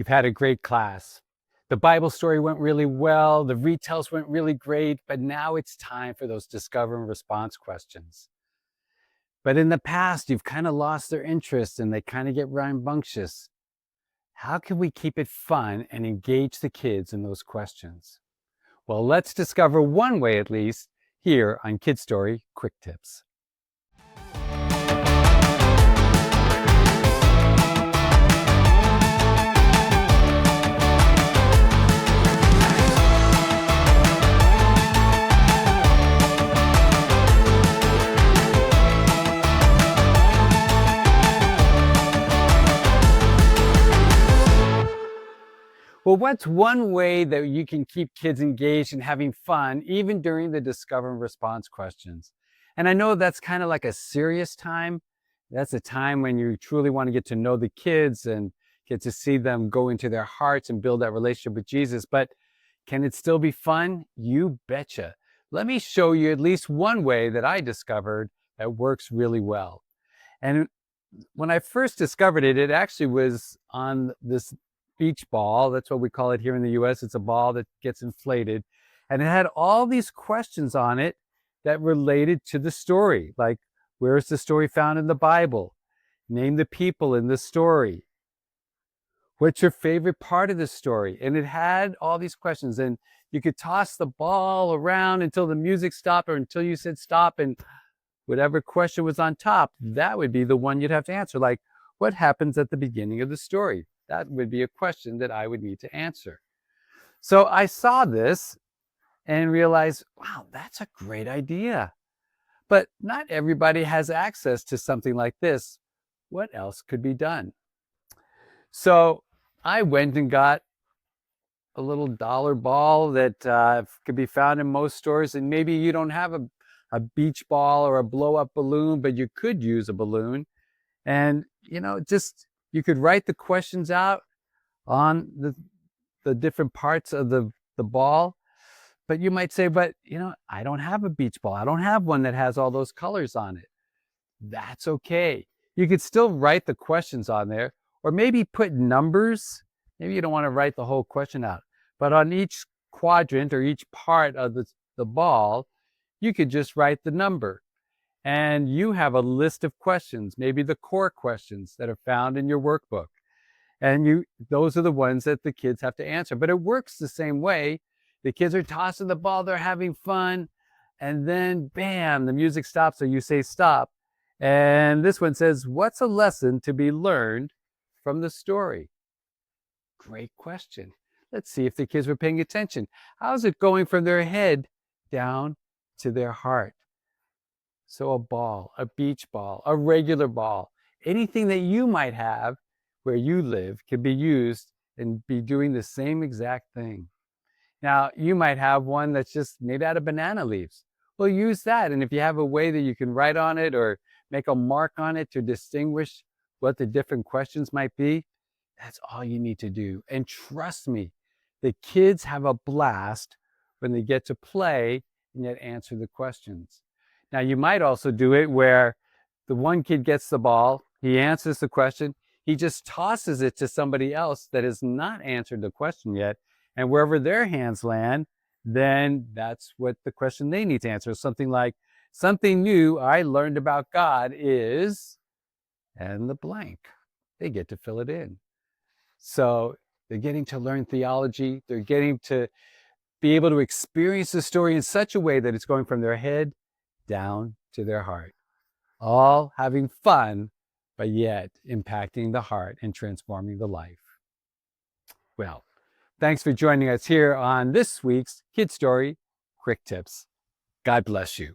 You've had a great class. The Bible story went really well. The retells went really great, but now it's time for those discover and response questions. But in the past, you've kind of lost their interest and they kind of get rambunctious. How can we keep it fun and engage the kids in those questions? Well, let's discover one way at least here on Kid Story Quick Tips. Well, what's one way that you can keep kids engaged and having fun, even during the discover and response questions? And I know that's kind of like a serious time. That's a time when you truly want to get to know the kids and get to see them go into their hearts and build that relationship with Jesus. But can it still be fun? You betcha. Let me show you at least one way that I discovered that works really well. And when I first discovered it, it actually was on this beach ball. That's what we call it here in the US. It's a ball that gets inflated. And it had all these questions on it that related to the story, like where is the story found in the Bible? Name the people in the story. What's your favorite part of the story? And it had all these questions, and you could toss the ball around until the music stopped or until you said stop, and whatever question was on top, that would be the one you'd have to answer. Like, what happens at the beginning of the story? That would be a question that I would need to answer. So I saw this and realized, wow, that's a great idea. But not everybody has access to something like this. What else could be done? So I went and got a little dollar ball that could be found in most stores. And maybe you don't have a beach ball or a blow up balloon, but you could use a balloon. And, you could write the questions out on the different parts of the ball. But you might say, but, I don't have a beach ball. I don't have one that has all those colors on it. That's okay. You could still write the questions on there, or maybe put numbers. Maybe you don't want to write the whole question out, but on each quadrant or each part of the ball, you could just write the number. And you have a list of questions, maybe the core questions that are found in your workbook. And those are the ones that the kids have to answer. But it works the same way. The kids are tossing the ball, they're having fun, and then bam, the music stops or you say stop. And this one says, what's a lesson to be learned from the story? Great question. Let's see if the kids were paying attention. How's it going from their head down to their heart? So a ball, a beach ball, a regular ball, anything that you might have where you live can be used and be doing the same exact thing. Now, you might have one that's just made out of banana leaves. Well, use that. And if you have a way that you can write on it or make a mark on it to distinguish what the different questions might be, that's all you need to do. And trust me, the kids have a blast when they get to play and yet answer the questions. Now, you might also do it where the one kid gets the ball, he answers the question, he just tosses it to somebody else that has not answered the question yet, and wherever their hands land, then that's what the question they need to answer. Something like, something new I learned about God is, and the blank. They get to fill it in. So they're getting to learn theology, they're getting to be able to experience the story in such a way that it's going from their head down to their heart, all having fun, but yet impacting the heart and transforming the life. Well, thanks for joining us here on this week's Kid Story Quick Tips. God bless you.